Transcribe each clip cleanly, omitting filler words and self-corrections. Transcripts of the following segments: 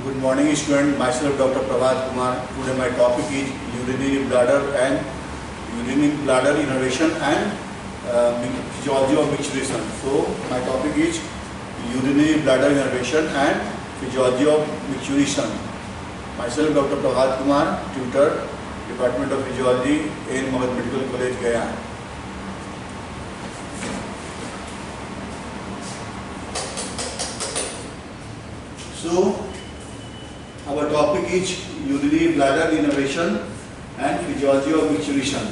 Good morning student, myself Dr. Prabhat Kumar. Today my topic is urinary bladder and urinary bladder innervation and physiology of micturition. So my topic is urinary bladder innervation and physiology of micturition. Myself Dr. Prabhat Kumar, tutor, Department of Physiology in Mahad Medical College, Gaya. So our topic is urinary bladder innervation and physiology of micturition.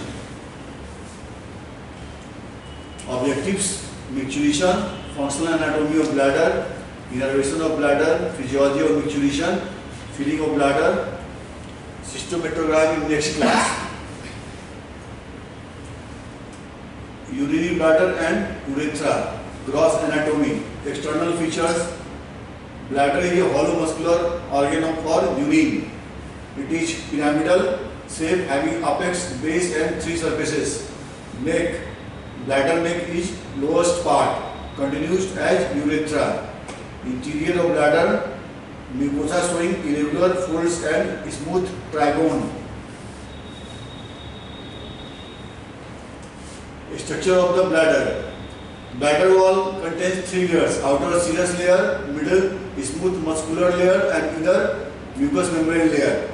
Objectives: micturition, functional anatomy of bladder, innervation of bladder, physiology of micturition, filling of bladder, cystomatogram in next class. Urinary bladder and urethra, gross anatomy, external features. Bladder is a hollow muscular organ for urine. It is pyramidal shape having apex, base and three surfaces. Neck, bladder neck is lowest part, continues as urethra. Interior of bladder, mucosa showing irregular folds and smooth trigone. Structure of the bladder. Bladder wall contains three layers: outer serous layer, middle smooth muscular layer and inner mucous membrane layer.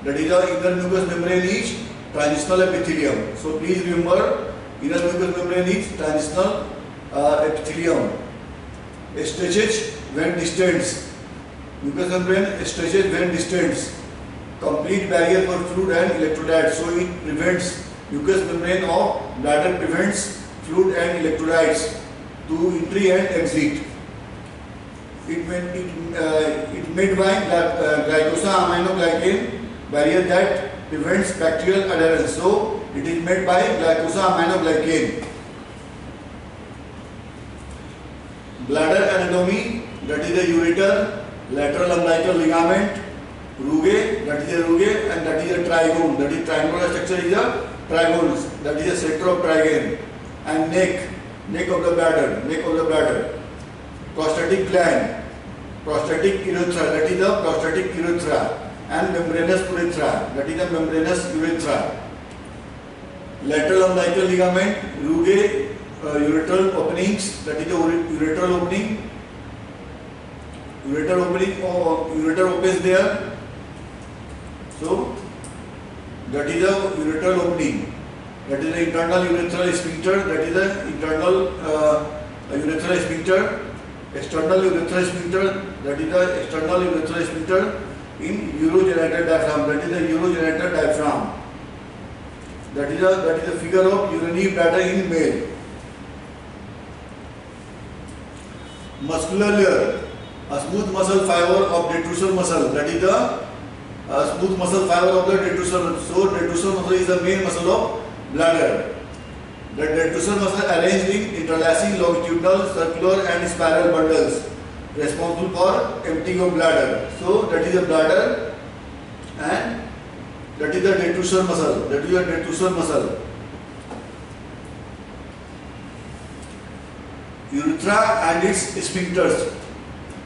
That is, the inner mucous membrane is transitional epithelium. So please remember, inner mucous membrane is transitional epithelium. Stretches when distance. Mucous membrane stretches when distance. Complete barrier for fluid and electrolytes. So it prevents mucous membrane of bladder prevents fluid and electrolytes to entry and exit. It made by glycosaminoglycan barrier that prevents bacterial adherence. So it is made by glycosaminoglycan. Bladder anatomy, that is the ureter, lateral umbilical ligament, rugae, that is the rugae, and that is the trigone. That is triangular structure is the trigone. That is the center of trigone. And neck of the bladder. Prostatic gland, prostatic urethra, that is the prostatic urethra, and membranous urethra, that is the membranous urethra. Lateral umbilical ligament, rugae, ureteral openings, that is the ureteral opening. Ureter opens there. So that is the ureteral opening. That is the internal urethral sphincter. That is the internal urethral sphincter. External urethral sphincter. That is the external urethral sphincter in urogenital diaphragm. That is the urogenital diaphragm. That is the figure of urinary bladder in male. Muscular layer, a smooth muscle fiber of detrusor muscle. That is the smooth muscle fiber of the detrusor. So detrusor muscle is the main muscle of bladder. The detrusor muscle arranged in interlacing longitudinal, circular and spiral bundles responsible for emptying of bladder. So that is the bladder and that is the detrusor muscle. That is the detrusor muscle. Urethra and its sphincters.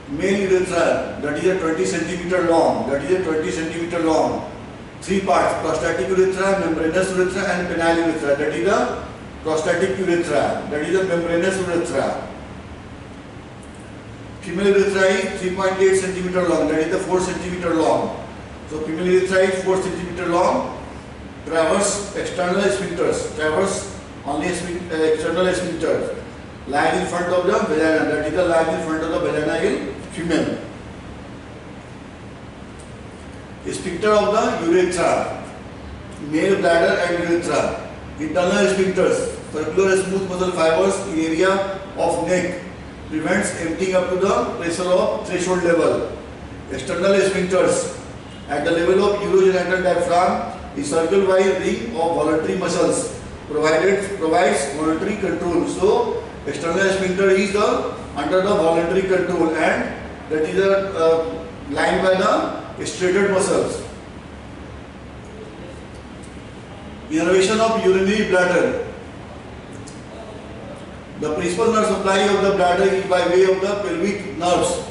Male urethra, that is a 20 cm long. That is a 20 cm long. Three parts: prostatic urethra, membranous urethra and penile urethra. That is the prostatic urethra. That is the membranous urethra. Female urethra is 3.8 cm long. That is the 4 cm long. So female urethra is 4 cm long. Traverse external sphincters. Traverse only external sphincters. Lying in front of the vagina. That is the lying in front of the vagina in female. Sphincter of the urethra, male bladder and urethra. Internal sphincters, circular smooth muscle fibers in area of neck, prevents emptying up to the pressure of threshold level. External sphincters at the level of urogenital diaphragm is circled by a ring of voluntary muscles, provides voluntary control. So external sphincter is under the voluntary control, and that is lined by the striated muscles. Innervation of urinary bladder. The principal nerve supply of the bladder is by way of the pelvic nerves.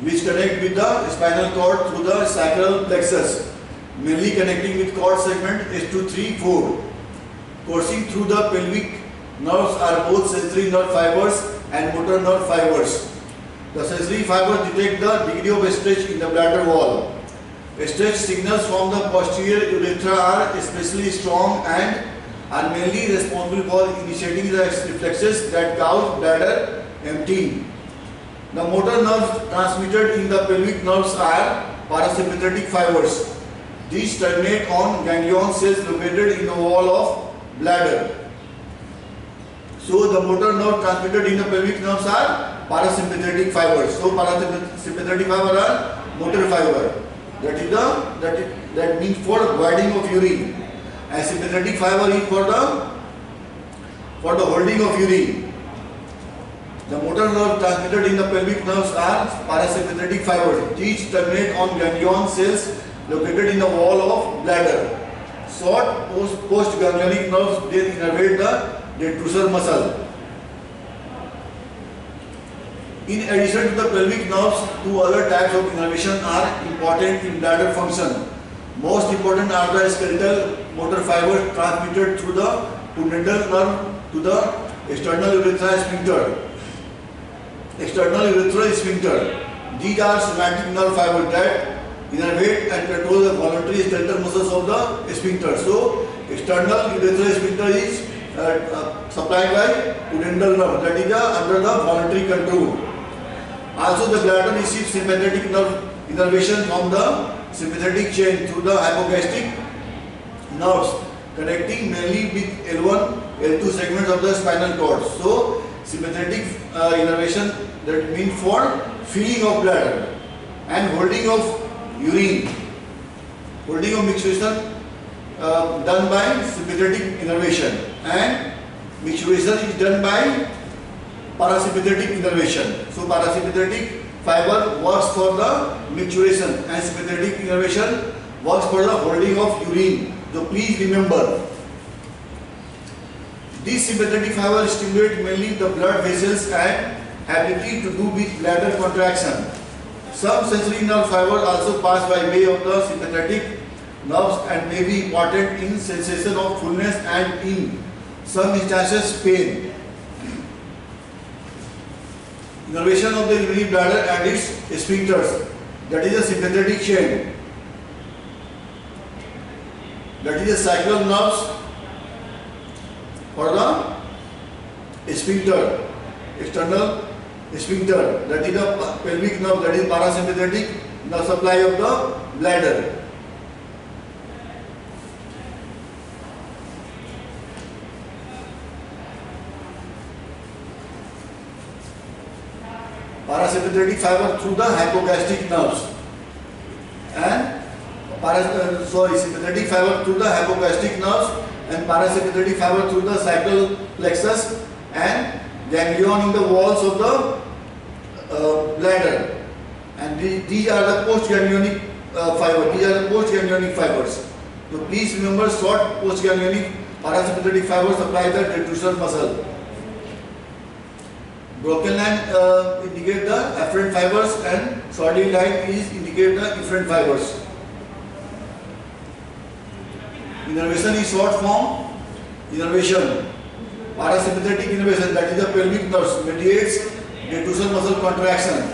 which connect with the spinal cord through the sacral plexus, mainly connecting with cord segment S2, 3, 4. Coursing through the pelvic nerves are both sensory nerve fibers and motor nerve fibers. The sensory fibers detect the degree of stretch in the bladder wall. Stretch signals from the posterior urethra are especially strong and are mainly responsible for initiating the reflexes that cause bladder emptying. The motor nerves transmitted in the pelvic nerves are parasympathetic fibers. These terminate on ganglion cells located in the wall of bladder. So the motor nerve transmitted in the pelvic nerves are parasympathetic fibers. So parasympathetic fiber are motor fiber. That means for voiding of urine. And sympathetic fiber is for the holding of urine. The motor nerve transmitted in the pelvic nerves are parasympathetic fibers. These terminate on ganglion cells located in the wall of bladder. Short postganglionic nerves then innervate the detrusor muscle. In addition to the pelvic nerves, two other types of innervation are important in bladder function. Most important are the skeletal motor fibers transmitted through the pudendal nerve to the external urethral sphincter. External urethral sphincter. These are somatic nerve fibers that innervate and control the voluntary skeletal muscles of the sphincter. So, external urethral sphincter is supplied by pudendal nerve, that is under the voluntary control. Also, the bladder receives sympathetic nerve innervation from the sympathetic chain through the hypogastric nerves connecting mainly with L1, L2 segments of the spinal cord. So, sympathetic innervation, that means for filling of bladder and holding of urine, holding of micturition done by sympathetic innervation, and micturition is done by parasympathetic innervation. So parasympathetic fiber works for the micturition and sympathetic innervation works for the holding of urine. So please remember, these sympathetic fibers stimulate mainly the blood vessels and ability to do with bladder contraction. Some sensory nerve fibers also pass by way of the sympathetic nerves and may be important in sensation of fullness and in some instances pain. Innervation of the urinary bladder and its sphincters, that is a sympathetic chain, that is the sacral nerves for the sphincter, external sphincter, that is the pelvic nerve, that is parasympathetic nerve supply of the bladder. Parasympathetic fiber through the hypogastric nerves and sympathetic fiber through the hypogastric nerves and parasympathetic fiber through the sacral plexus and ganglion in the walls of the bladder. And these are the postganglionic fibers. These are the postganglionic fibers. So please remember, short postganglionic parasympathetic fibers supply the detrusor muscle. Broken line indicate the afferent fibers and solid line is indicate the efferent fibers. Innervation is short form. Innervation, parasympathetic innervation, that is the pelvic nerves, mediates detrusor muscle contraction,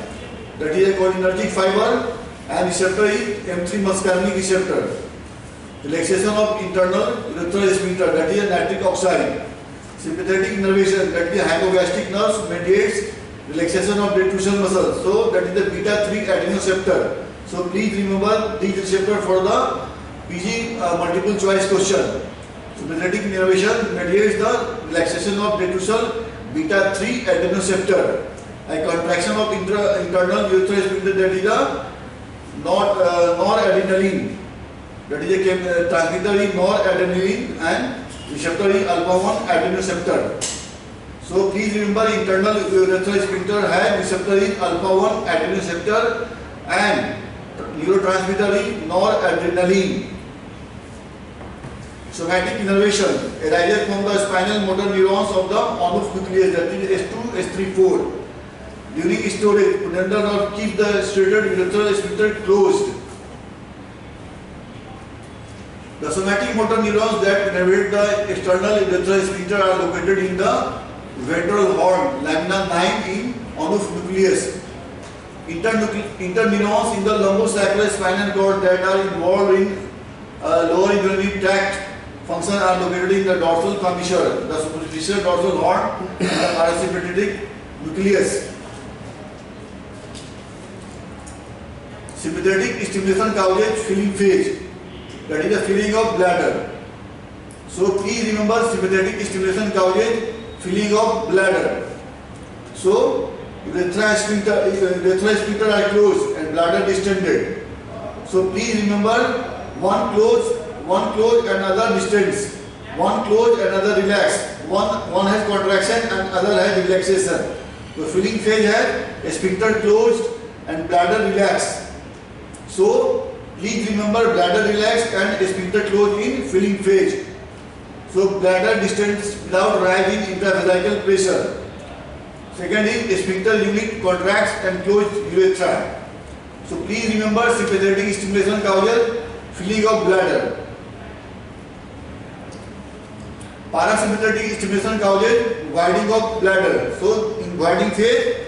that is a cholinergic fiber, and receptor is M3 muscarinic receptor. Relaxation of internal urethral sphincter, that is a nitric oxide. Sympathetic innervation, that is the hypogastric nerves, mediates relaxation of detrusor muscle. So that is the beta 3 adrenoceptor. So please remember these receptors for the PG multiple choice question. Sympathetic innervation mediates the relaxation of detrusor beta 3 adrenoceptor. A contraction of internal urethral sphincter, that is the noradrenaline. That is a transmitter is noradrenaline and receptor is alpha 1 adrenoceptor. So please remember, internal urethral sphincter has receptor is alpha 1 adrenoceptor and neurotransmitter is noradrenaline. Somatic innervation arises from the spinal motor neurons of the on-off nucleus, that is S2, S3, 4. during storage, pudendal nerve keep the striated urethral sphincter closed. The somatic motor neurons that innervate the external urethral sphincter are located in the ventral horn, lamina 9 in Onuf nucleus. Interneurons in the lumbosacral spinal cord that are involved in lower urinary tract function are located in the dorsal commissure, the superficial dorsal horn, and the parasympathetic nucleus. Sympathetic stimulation causes filling phase, that is the filling of bladder. So please remember, sympathetic stimulation causes filling of bladder. So urethral sphincter are closed and bladder distended. So please remember, one closed and other distends. One closed and other relaxed. One has contraction and other has relaxation. So filling phase has a sphincter closed and bladder relaxed. So please remember, bladder relaxed and sphincter closed in filling phase. So bladder distends without rising intravesical pressure. Second is sphincter unit contracts and closed urethra. So please remember, sympathetic stimulation causes filling of bladder. Parasympathetic stimulation causes widening of bladder. So in widening phase,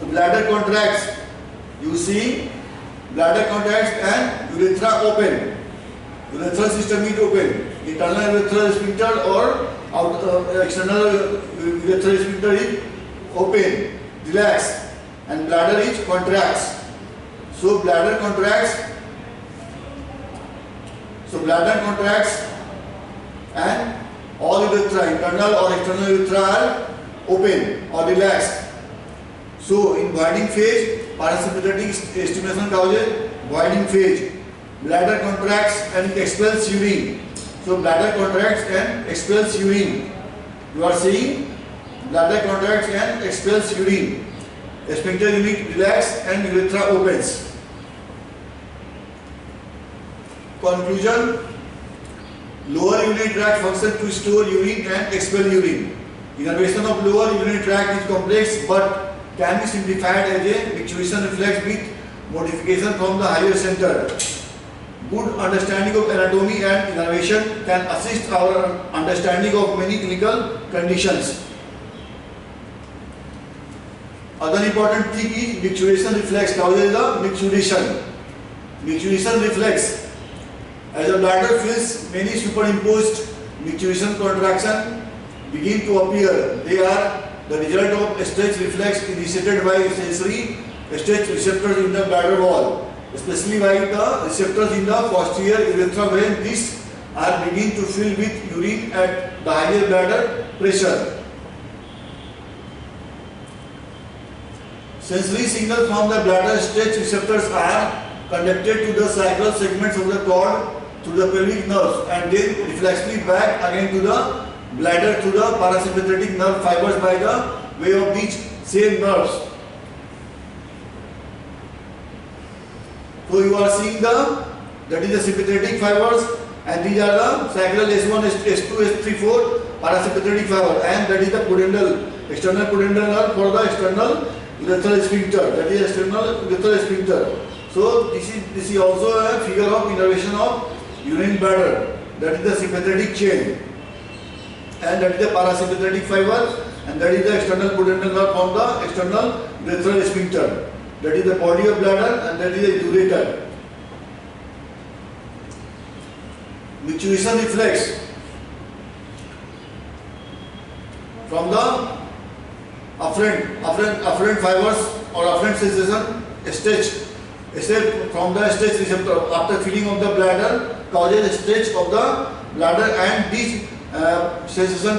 the bladder contracts. You see, bladder contracts and urethra open. Urethral system is open. Internal urethral sphincter or external urethral sphincter is open, relaxed, and bladder is contracts. So bladder contracts. And all urethra, internal or external urethra, are open or relaxed. So in widening phase, parasympathetic stimulation causes widening phase. Bladder contracts and expels urine. So bladder contracts and expels urine. You are seeing, bladder contracts and expels urine. Sphincter unit relaxed and urethra opens. Conclusion: lower urinary tract function to store urine and expel urine. Innervation of lower urinary tract is complex but can be simplified as a micturition reflex with modification from the higher center. Good understanding of anatomy and innervation can assist our understanding of many clinical conditions. Other important thing is micturition reflex. Now there is a micturition. Micturition reflex. As the bladder fills, many superimposed micturition contraction begin to appear. They are the result of stretch reflex initiated by sensory stretch receptors in the bladder wall, especially by the receptors in the posterior urethra when these are begin to fill with urine at the higher bladder pressure. Sensory signals from the bladder stretch receptors are conducted to the sacral segments of the cord through the pelvic nerves and then reflexively back again to the bladder through the parasympathetic nerve fibers by the way of these same nerves. So you are seeing that is the sympathetic fibers, and these are the sacral S1, S2, S3, 4 parasympathetic fiber, and that is the pudendal, external pudendal nerve for the external urethral sphincter, that is external urethral sphincter. So this is also a figure of innervation of urinary bladder, that is the sympathetic chain, and that is the parasympathetic fiber, and that is the external pudendal nerve from the external urethral sphincter, that is the body of bladder, and that is the ureter. Micturition reflex from the afferent fibers or afferent sensation stretch from the stretch receptor after filling of the bladder causes stretch of the bladder, and these sensation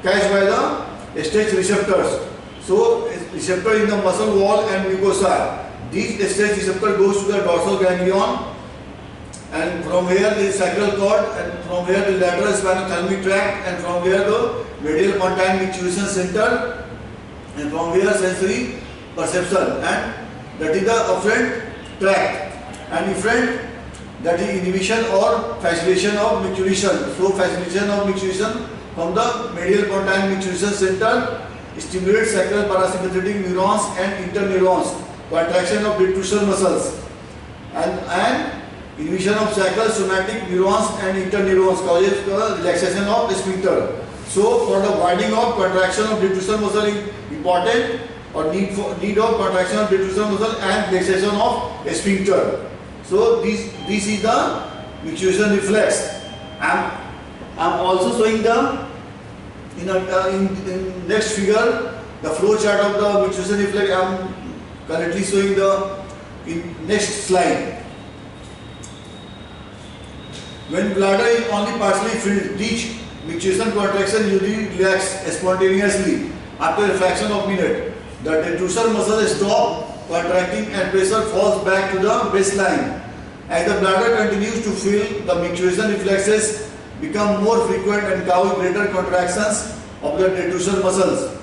catch by the stretch receptors. So receptor in the muscle wall and mucosa. These stretch receptor goes to the dorsal ganglion, and from here the sacral cord, and from here the lateral spinothalamic tract, and from here the medial pontine micturition center, and from here sensory perception, and that is the afferent tract, and efferent, that is inhibition or facilitation of micturition. So facilitation of micturition from the medial pontine micturition center, stimulate sacral parasympathetic neurons and interneurons, contraction of detrusor muscles, and inhibition of sacral somatic neurons and interneurons causes the relaxation of the sphincter. So, for the widening of contraction of detrusor muscle is important, or need of contraction of detrusor muscle and relaxation of a sphincter. So, this is the micturition reflex. I am also showing the in next figure the flow chart of the micturition reflex. I am currently showing the in next slide. When bladder is only partially filled, each micturition contraction usually relax spontaneously after a fraction of minute. The detrusor muscle stop contracting and pressure falls back to the baseline. As the bladder continues to fill, the micturition reflexes become more frequent and cause greater contractions of the detrusor muscles.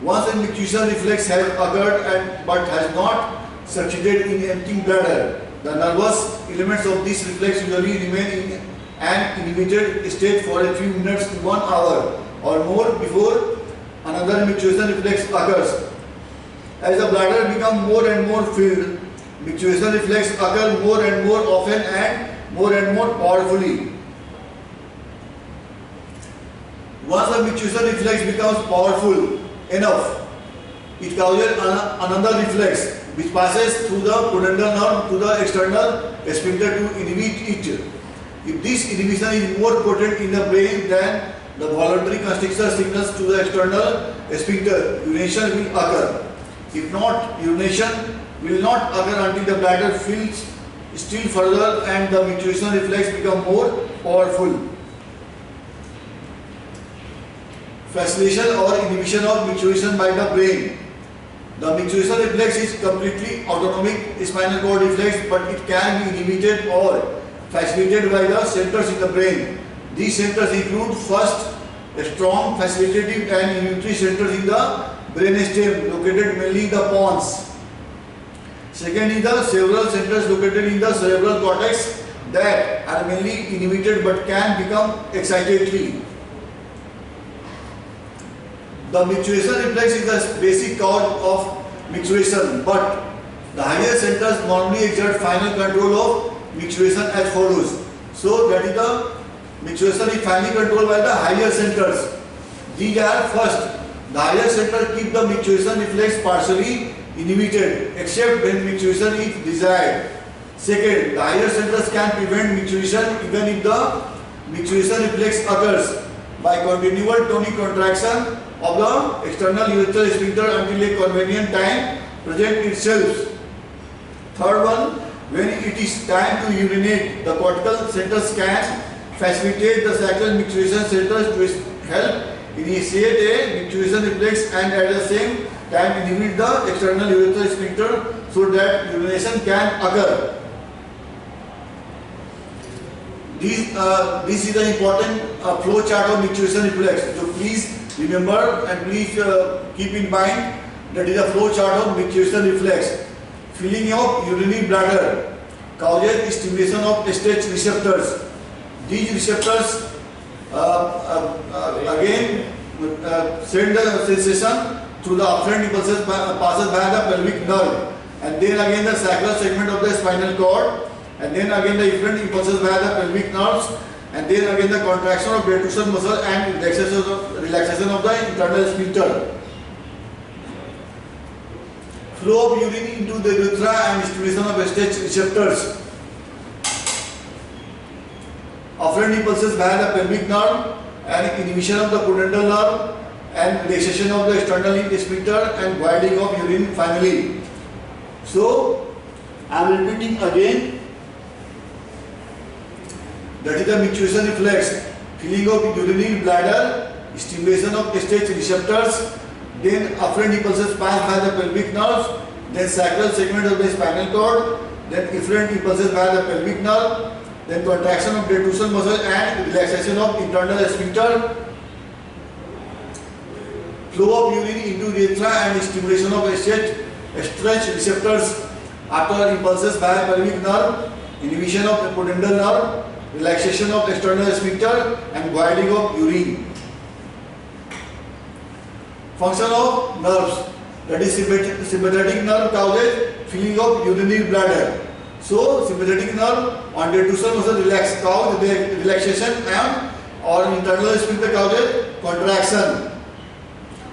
Once a micturition reflex has occurred but has not succeeded in emptying bladder, the nervous elements of this reflex usually remain in an inhibited state for a few minutes to 1 hour or more before another micturition reflex occurs. As the bladder becomes more and more filled, micturition reflex occur more and more often and more powerfully. Once the micturition reflex becomes powerful enough, it causes another reflex which passes through the pudendal nerve to the external sphincter to inhibit it. If this inhibition is more potent in the brain than the voluntary constrictor signals to the external sphincter, urination will occur. If not, urination will not occur until the bladder fills still further and the micturition reflex becomes more powerful. Facilitation or inhibition of micturition by the brain. The micturition reflex is completely autonomic spinal cord reflex, but it can be inhibited or facilitated by the centers in the brain. These centers include first, strong facilitative and inhibitory centers in the brainstem located mainly in the pons. Second is the several centers located in the cerebral cortex that are mainly inhibited but can become excitatory. The micturition reflex is the basic cause of micturition, but the higher centers normally exert final control of micturition as follows. So that is the micturition is finally controlled by the higher centers. These are first, the higher centers keep the micturition reflex partially inhibited except when micturition is desired. Second, the higher centers can prevent micturition even if the micturition reflex occurs by continual tonic contraction of the external urethral sphincter until a convenient time presents itself. Third one, when it is time to urinate, the cortical centers can facilitate the sacral micturition centers to help initiate a micturition reflex and at the same time inhibit the external urethral sphincter so that urination can occur. This is the important flow chart of micturition reflex. So please remember and please keep in mind that is a flow chart of micturition reflex. Filling of urinary bladder causes stimulation of SH receptors. These receptors again send the sensation through the afferent impulses passes by the pelvic nerve, and then again the sacral segment of the spinal cord, and then again the efferent impulses by the pelvic nerves, and then again the contraction of detrusor muscle and relaxation of the internal sphincter. Flow of urine into the urethra and stimulation of SH receptors. Afferent impulses by the pelvic nerve and inhibition of the pudendal nerve and relaxation of the external sphincter and widening of urine finally. So, I am repeating again. That is the micturition reflex. Filling of urinary bladder, stimulation of SH receptors, then afferent impulses pass by the pelvic nerves, then sacral segment of the spinal cord, then efferent impulses by the pelvic nerve, then contraction of detrusor muscle and relaxation of internal sphincter, flow of urine into urethra and stimulation of SH receptors after impulses by pelvic nerve, inhibition of the pudendal nerve, relaxation of external sphincter and widening of urine. Function of nerves, that is sympathetic nerve causes feeling of urinary bladder. So sympathetic nerve on detrusor muscle cause the relaxation and or internal sphincter causes contraction.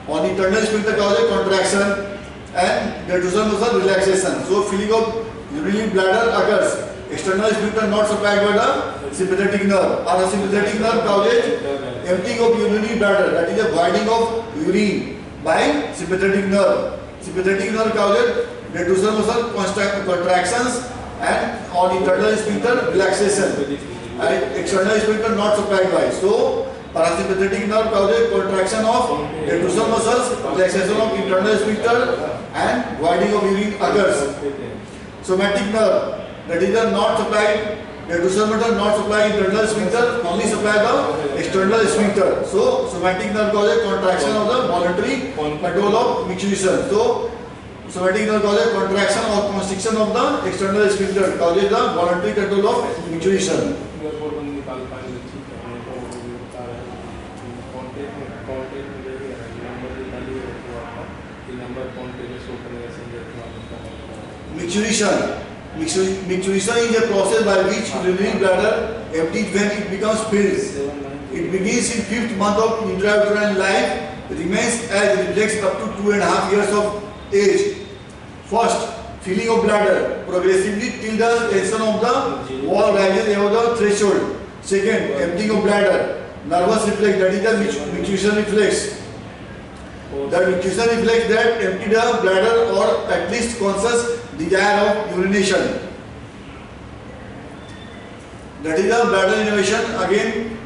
On internal sphincter causes contraction and detrusor muscle relaxation. So feeling of urinary bladder occurs. External sphincter not supplied by the sympathetic nerve. Or a sympathetic nerve causes emptying of urinary bladder, that is a voiding of urine by sympathetic nerve. Sympathetic nerve causes detrusor muscle contractions and on internal sphincter relaxation. And external sphincter not supplied by. So parasympathetic nerve causes contraction of detrusor muscles, relaxation of internal sphincter and voiding of urine occurs. Somatic nerve, that is the not supplied detrusor muscle not supply internal sphincter, only supply the external sphincter. So somatic nerve causes contraction of the voluntary control of micturition. So somatic nerve causes contraction or constriction of the external sphincter, causes the voluntary control of micturition. Micturition is a process by which urinary bladder empties when it becomes filled. It begins in 5th month of intrauterine life, remains as reflex up to 2.5 years of age. First, filling of bladder progressively till the tension of the wall rises above the threshold. Second, emptying of bladder, nervous reflex, that is the micturition reflex. The micturition reflex that empty the bladder or at least conscious desire of urination. That is the bladder innervation. Again,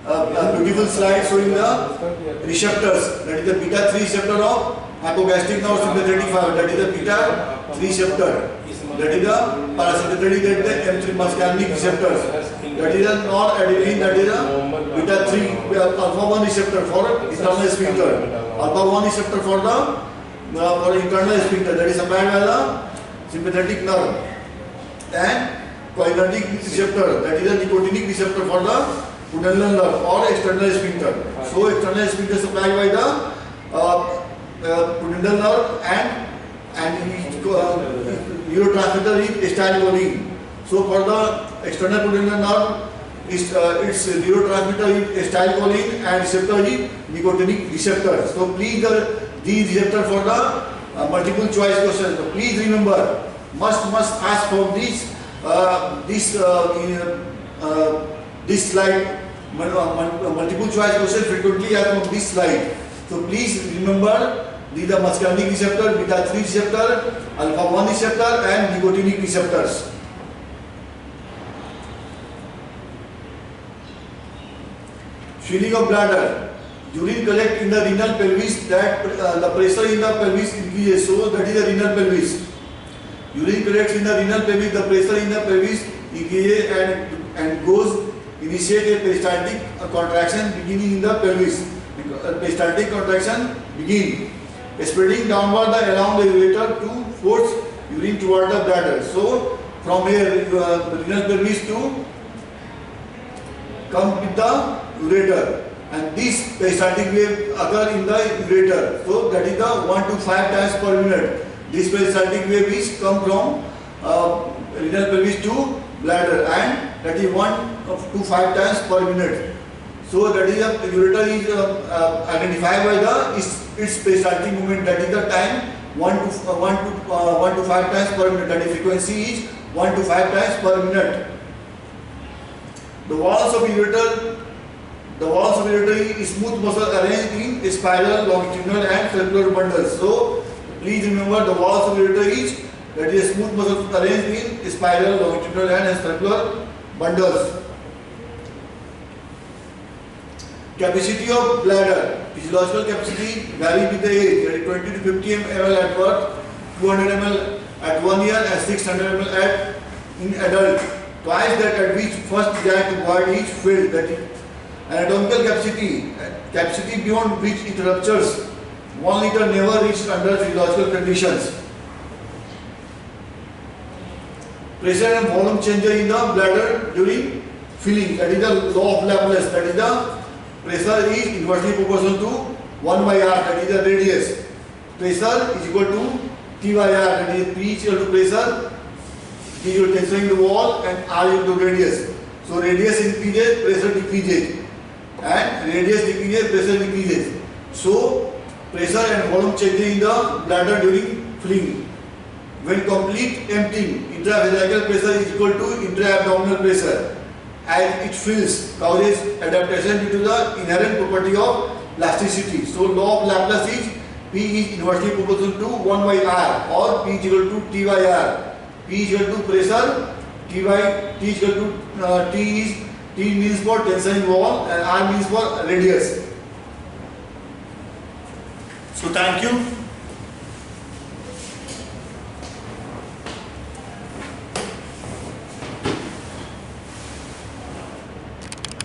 a beautiful slide showing the receptors. That is the beta 3 receptor of hypogastric nerve sympathetic fiber. That is the beta 3 receptor. That is the parasympathetic, that is the M3 muscarinic receptors. That is the noradrenaline, that is the beta 3 alpha 1 receptor for internal sphincter. Alpha 1 receptor for the internal sphincter, that is supplied by the sympathetic nerve. And cholinergic receptor, that is the nicotinic receptor for the pudendal nerve or external sphincter. So external sphincter supplied by the pudendal nerve and neurotransmitter is acetylcholine. So for the external pudendal nerve, its neurotransmitter is acetylcholine and receptor is nicotinic receptor. So please these receptor for the multiple choice question. So please remember, must ask for this slide. Multiple choice question frequently asked from this slide. So please remember these are muscarinic receptor, beta 3 receptor, alpha 1 receptor and nicotinic receptors. Filling of bladder. Urine collect in the renal pelvis, that the pressure in the pelvis increases, so that is the renal pelvis. Urine collects in the renal pelvis, the pressure in the pelvis increases and goes initiate a peristaltic contraction beginning in the pelvis. Peristaltic contraction begin spreading downward along the ureter to force urine toward the bladder. So from here renal pelvis to come with the ureter, and this peristaltic wave occur in the ureter. So that is the 1 to 5 times per minute. This peristaltic wave is come from renal pelvis to bladder, and that is 1 to 5 times per minute. So that is the ureter is identified by the its peristaltic movement. That is the time 1 to 5 times per minute. That is frequency is 1 to 5 times per minute. The walls of ureter is smooth muscle arranged in spiral, longitudinal and circular bundles. So please remember the walls of ureter is, that is smooth muscle arranged in spiral, longitudinal and circular bundles. Capacity of bladder. Physiological capacity varies with the age. That is 20 to 50 ml at birth, 200 ml at 1 year and 600 ml in adult. Twice that at which first giant void is filled. That is anatomical capacity beyond which it ruptures. 1 liter never reached under physiological conditions. Pressure and volume changes in the bladder during filling. That is the law of Laplace. That is the pressure is inversely proportional to 1 by r, that is the radius. Pressure is equal to T by r, that is P is equal to pressure, T is equal to tension in the wall, and R is equal to radius. So radius increases, pressure decreases, and radius decreases, pressure decreases. So pressure and volume changes in the bladder during filling. When complete emptying, intravesical pressure is equal to intra-abdominal pressure. As it fills, causes adaptation due to the inherent property of elasticity. So law of Laplace is P is inversely proportional to 1 by R, or P is equal to T by R. P is equal to pressure, T is equal to T means for tension in wall and R means for radius. So thank you.